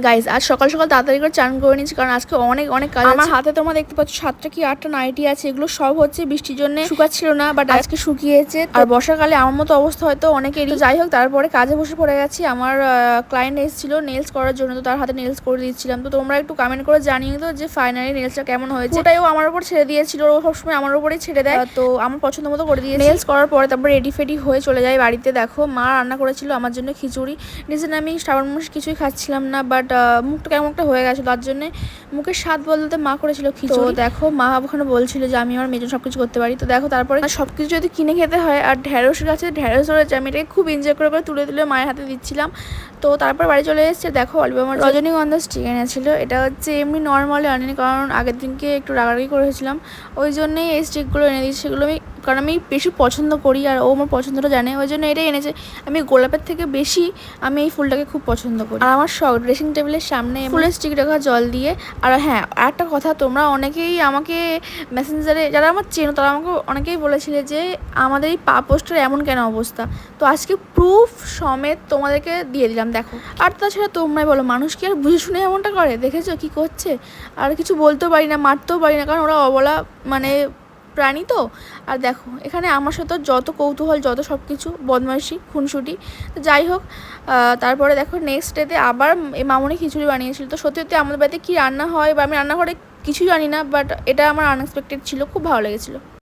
Guys আজ সকাল সকাল তাড়াতাড়ি করে চান করে নিচ্ছি, কারণ আজকে অনেক অনেক কাজ। আমার হাতে তোমরা দেখতে পাচ্ছ 7টা কি 8টা নাইটি আছে, এগুলো সব হচ্ছে বৃষ্টির জন্য শুকাচ্ছিল না, বাট আজকে শুকিয়েছে। আর বর্ষাকালে আমার মতো অবস্থা হয়তো অনেকেরই। যাই হোক, তারপরে কাজে বসে পড়ে গেছি। আমার ক্লায়েন্ট এসেছিল নেলস করার জন্য, তো তার হাতে নেলস করে দিচ্ছিলাম। তো তোমরা একটু কমেন্ট করে জানিয়ে তো যে ফাইনালি নেলসটা কেমন হয়েছে। ওটাও আমার উপর ছেড়ে দিয়েছিল, ও সবসময় আমার উপরেই ছেড়ে দেয়। তো আমার পছন্দ মতো করে দিয়েছি। নেলস করার পরে তারপর রেডি ফেডি হয়ে চলে যাই বাড়িতে। দেখো মা রান্না করেছিল আমার জন্য খিচুড়ি। রিজেন আমি শ্রাবণ মাস কিছুই খাচ্ছিলাম না, বাট মুখটা কেমন একটা হয়ে গেছে, তার জন্য মুখের স্বাদ বলতে মা করেছিল খিচুড়ি। দেখো মা ওখানে বলছিল যে আমি আমার মেয়ের সবকিছু করতে পারি। তো দেখো তারপরে সবকিছু যদি কিনে খেতে হয়, আর ঢেঁড়স গাছে ঢেঁড়স ধরেছে, আমি এটাকে খুব এনজয় করে তুলে তুলে মায়ের হাতে দিচ্ছিলাম। তো তারপর বাড়ি চলে এসেছে। দেখো অল্প আমার রজনীগন্ধা স্টিক এনেছিল, এটা হচ্ছে এমনি নর্মালি আনিনি, কারণ আগের দিনকে একটু রাগারাগি করেছিলাম, ওই জন্যই এই স্টিকগুলো এনে দিয়েছি। সেগুলো আমি কারণ আমি বেশি পছন্দ করি, আর ও আমার পছন্দটা জানে, ওই জন্য এটাই এনেছে। আমি গোলাপের থেকে বেশি আমি এই ফুলটাকে খুব পছন্দ করি। আর আমার শখ ড্রেসিং টেবিলের সামনে ফুলের স্টিক রাখা জল দিয়ে। আর হ্যাঁ, আরেকটা কথা, তোমরা অনেকেই আমাকে মেসেঞ্জারে যারা আমার চেনো তারা আমাকে অনেকেই বলেছিলে যে আমাদের এই পা পোস্টের এমন কেন অবস্থা। তো আজকে প্রুফ সমেত তোমাদেরকে দিয়ে দিলাম, দেখো। আর তাছাড়া তোমরাই বলো, মানুষ কি আর বুঝে শুনে এমনটা করে? দেখেছো কি করছে? আর কিছু বলতেও পারি না, মারতেও পারি না, কারণ ওরা অবলা মানে প্রাণী তো। আর দেখো এখানে আমার সাথে যত কৌতূহল, যত সব কিছু বদমাইশি খুনসুটি। তো যাই হোক, তারপরে দেখো নেক্সট ডেতে আবার মামনি খিচুড়ি বানিয়েছিল। তো সত্যি সত্যি আমাদের বাড়িতে কী রান্না হয় বা আমি রান্নাঘরে কিছুই জানি না, বাট এটা আমার আনএক্সপেক্টেড ছিল, খুব ভালো লেগেছিলো।